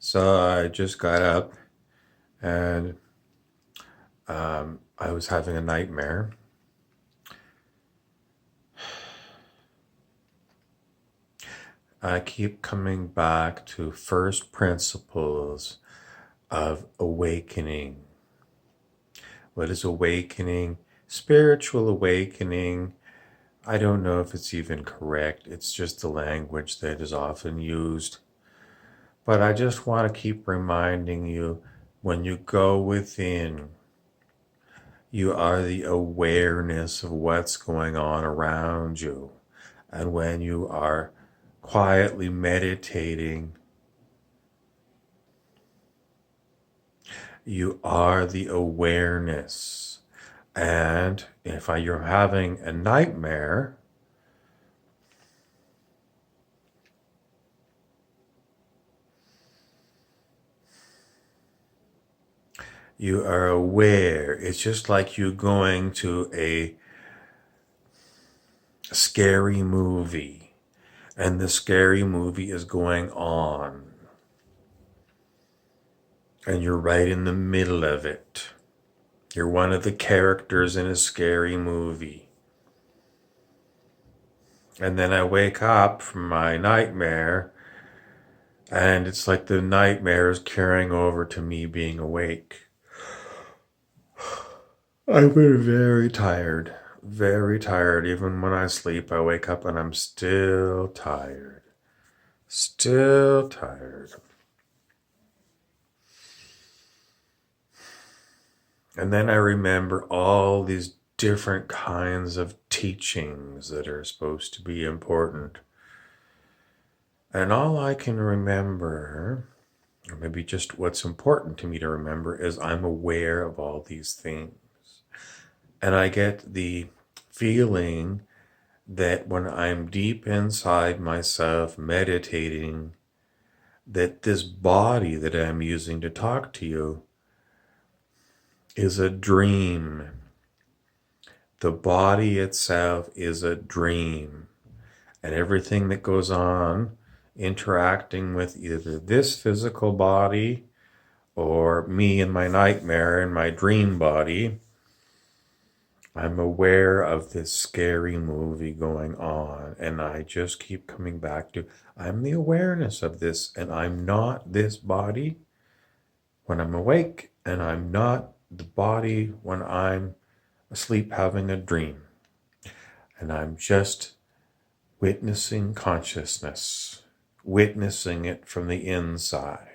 So I just got up and I was having a nightmare. I keep coming back to first principles of awakening. What is awakening? Spiritual awakening. I don't know if it's even correct. It's just the language that is often used. But I just want to keep reminding you when you go within, you are the awareness of what's going on around you. And when you are quietly meditating, you are the awareness. And if you're having a nightmare, you are aware. It's just like you going to a scary movie, and the scary movie is going on, and you're right in the middle of it. You're one of the characters in a scary movie. And then I wake up from my nightmare, and it's like the nightmare is carrying over to me being awake. I've been very tired, very tired. Even when I sleep, I wake up and I'm still tired, still tired. And then I remember all these different kinds of teachings that are supposed to be important. And all I can remember, or maybe just what's important to me to remember, is I'm aware of all these things. And I get the feeling that when I'm deep inside myself meditating, that this body that I'm using to talk to you is a dream. The body itself is a dream. And everything that goes on interacting with either this physical body or me in my nightmare in my dream body, I'm aware of this scary movie going on, and I just keep coming back to I'm the awareness of this, and I'm not this body when I'm awake, and I'm not the body when I'm asleep having a dream. And I'm just witnessing consciousness, witnessing it from the inside.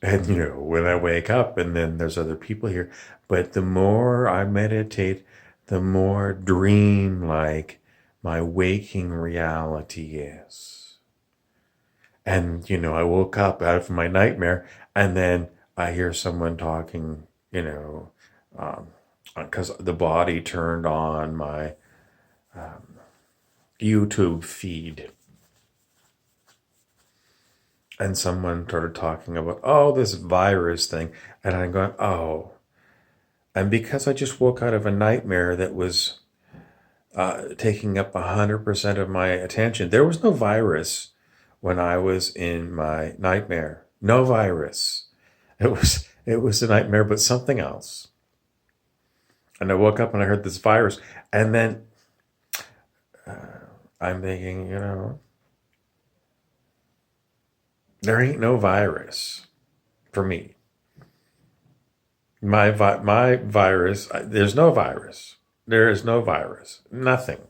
And, when I wake up and then there's other people here, but the more I meditate, the more dream-like my waking reality is. And, I woke up out of my nightmare and then I hear someone talking, because the body turned on my YouTube feed. And someone started talking about, oh, this virus thing. And I'm going, oh. And because I just woke out of a nightmare that was taking up 100% of my attention, there was no virus when I was in my nightmare. No virus. It was a nightmare, but something else. And I woke up and I heard this virus. And then I'm thinking, there ain't no virus for me. My virus, there's no virus. There is no virus. Nothing.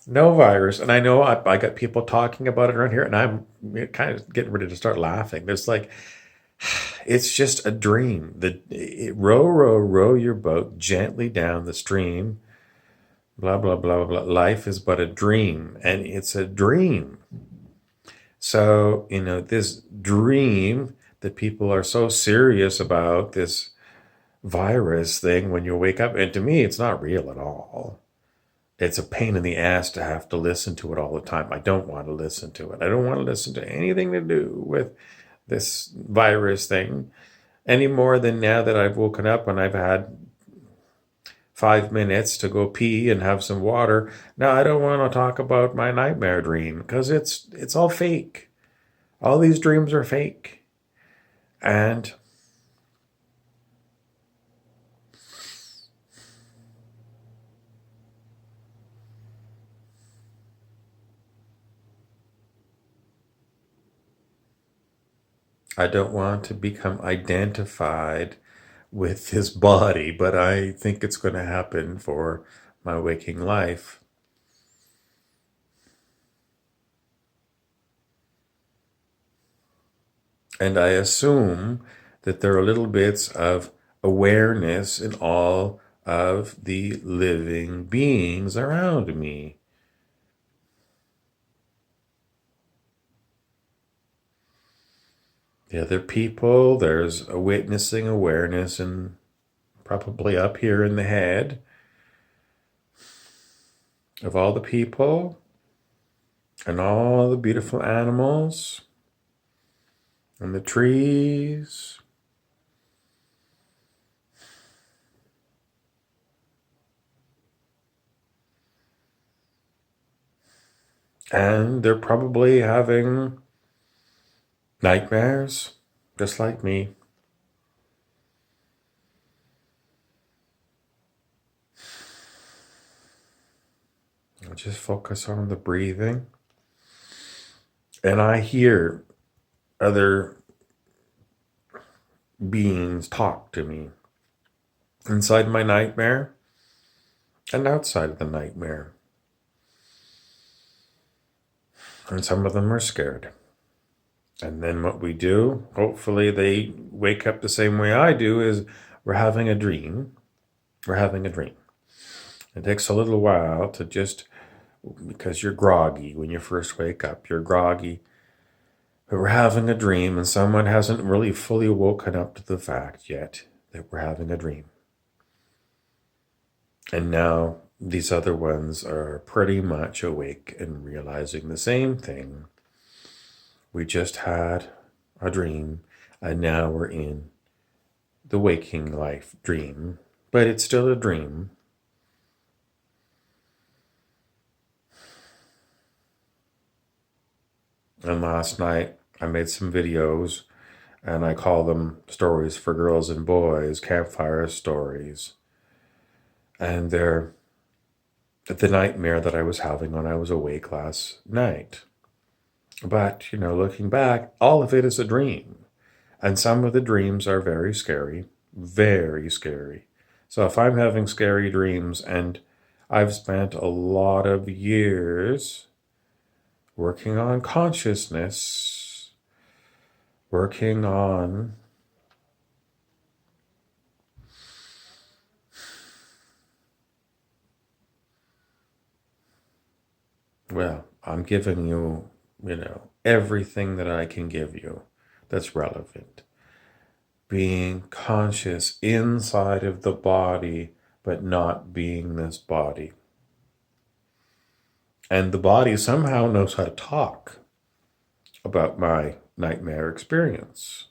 No virus. And I know I got people talking about it around here, and I'm kind of getting ready to start laughing. There's like, it's just a dream. Row, row, row your boat gently down the stream. Blah, blah, blah, blah, blah. Life is but a dream, and it's a dream. So, this dream that people are so serious about, this virus thing, when you wake up, and to me, it's not real at all. It's a pain in the ass to have to listen to it all the time. I don't want to listen to it. I don't want to listen to anything to do with this virus thing any more than now that I've woken up and I've had 5 minutes to go pee and have some water. Now I don't want to talk about my nightmare dream because it's all fake. All these dreams are fake. And I don't want to become identified with this body, but I think it's going to happen for my waking life. And I assume that there are little bits of awareness in all of the living beings around me. The other people, there's a witnessing awareness and probably up here in the head of all the people and all the beautiful animals and the trees. And they're probably having nightmares, just like me. I'll just focus on the breathing. And I hear other beings talk to me inside my nightmare and outside of the nightmare. And some of them are scared. And then what we do, hopefully they wake up the same way I do, is we're having a dream. We're having a dream. It takes a little while to just, because you're groggy when you first wake up, you're groggy. But we're having a dream and someone hasn't really fully woken up to the fact yet that we're having a dream. And now these other ones are pretty much awake and realizing the same thing. We just had a dream and now we're in the waking life dream, but it's still a dream. And last night I made some videos and I call them Stories for Girls and Boys, Campfire Stories. And they're the nightmare that I was having when I was awake last night. But, looking back, all of it is a dream. And some of the dreams are very scary, very scary. So if I'm having scary dreams and I've spent a lot of years working on consciousness, working on I'm giving you, everything that I can give you that's relevant. Being conscious inside of the body, but not being this body. And the body somehow knows how to talk about my nightmare experience.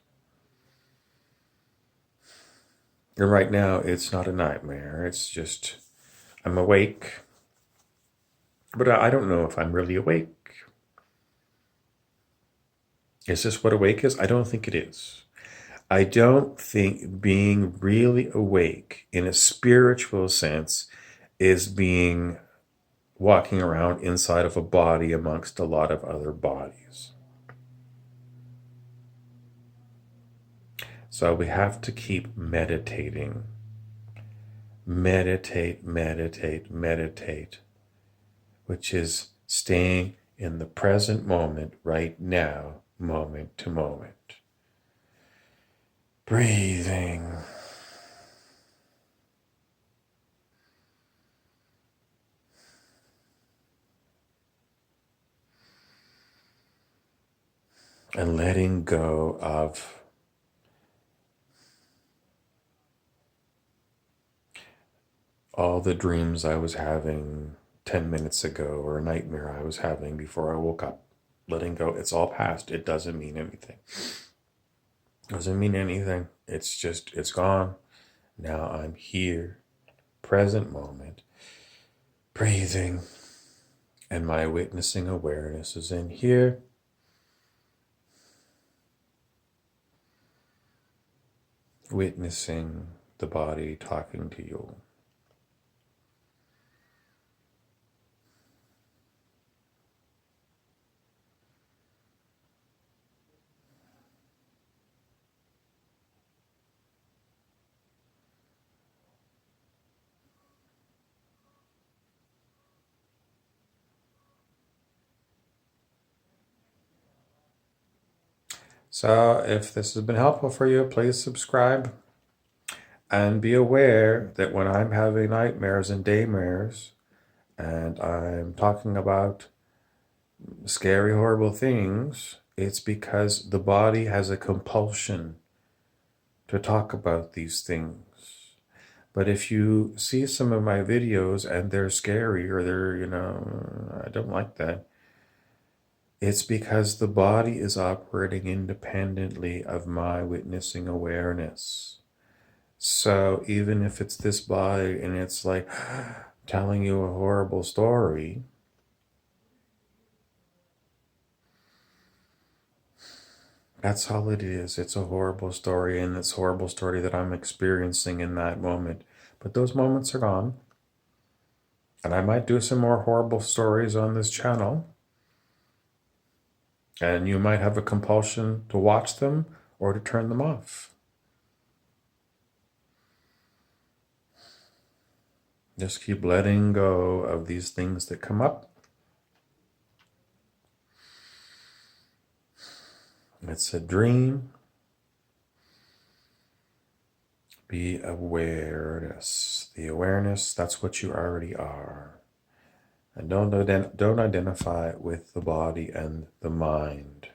And right now, it's not a nightmare. It's just, I'm awake. But I don't know if I'm really awake. Is this what awake is? I don't think it is. I don't think being really awake in a spiritual sense is being walking around inside of a body amongst a lot of other bodies. So we have to keep meditating. Meditate, meditate, meditate, which is staying in the present moment right now, moment to moment. Breathing. And letting go of all the dreams I was having 10 minutes ago or a nightmare I was having before I woke up. Letting go. It's all past. It doesn't mean anything. Doesn't mean anything. It's just, it's gone. Now I'm here, present moment, breathing, and my witnessing awareness is in here. Witnessing the body talking to you. So if this has been helpful for you, please subscribe and be aware that when I'm having nightmares and daymares and I'm talking about scary, horrible things, it's because the body has a compulsion to talk about these things. But if you see some of my videos and they're scary or they're, I don't like that, it's because the body is operating independently of my witnessing awareness. So even if it's this body and it's like telling you a horrible story, that's all it is. It's a horrible story, and it's a horrible story that I'm experiencing in that moment. But those moments are gone. And I might do some more horrible stories on this channel. And you might have a compulsion to watch them or to turn them off. Just keep letting go of these things that come up. It's a dream. Be awareness. The awareness, that's what you already are. And don't identify with the body and the mind.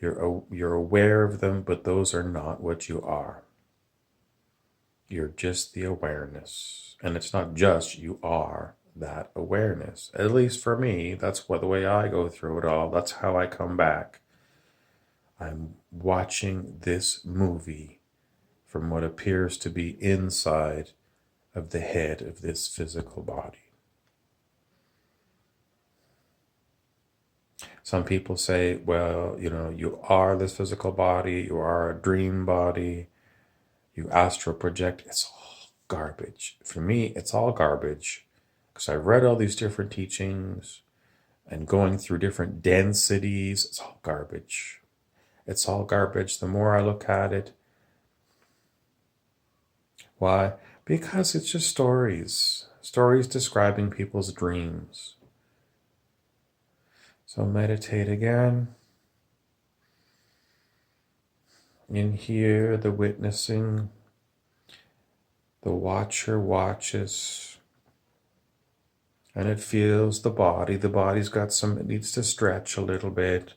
You're aware of them, but those are not what you are. You're just the awareness. And it's not just, you are that awareness. At least for me, that's the way I go through it all. That's how I come back. I'm watching this movie from what appears to be inside of the head of this physical body. Some people say, well, you are this physical body, you are a dream body, you astral project. It's all garbage. For me, it's all garbage because I've read all these different teachings and going through different densities. It's all garbage. It's all garbage. The more I look at it, why? Because it's just stories describing people's dreams. So meditate again. In here, the witnessing, the watcher watches, and it feels the body. The body's got it needs to stretch a little bit.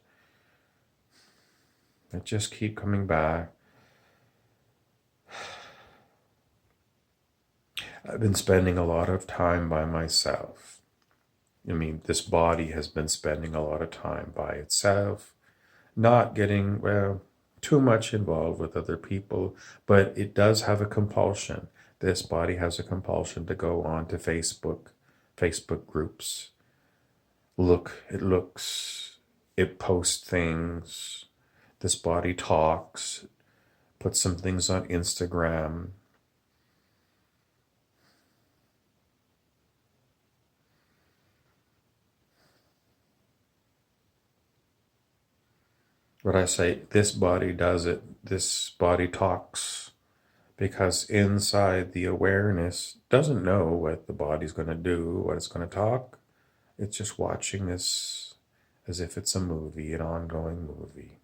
And just keep coming back. I've been spending a lot of time by myself. This body has been spending a lot of time by itself, not getting, too much involved with other people, but it does have a compulsion. This body has a compulsion to go on to Facebook groups. It posts things. This body talks, puts some things on Instagram. But I say, this body does it. This body talks. Because inside the awareness doesn't know what the body's going to do, what it's going to talk. It's just watching this as if it's a movie, an ongoing movie.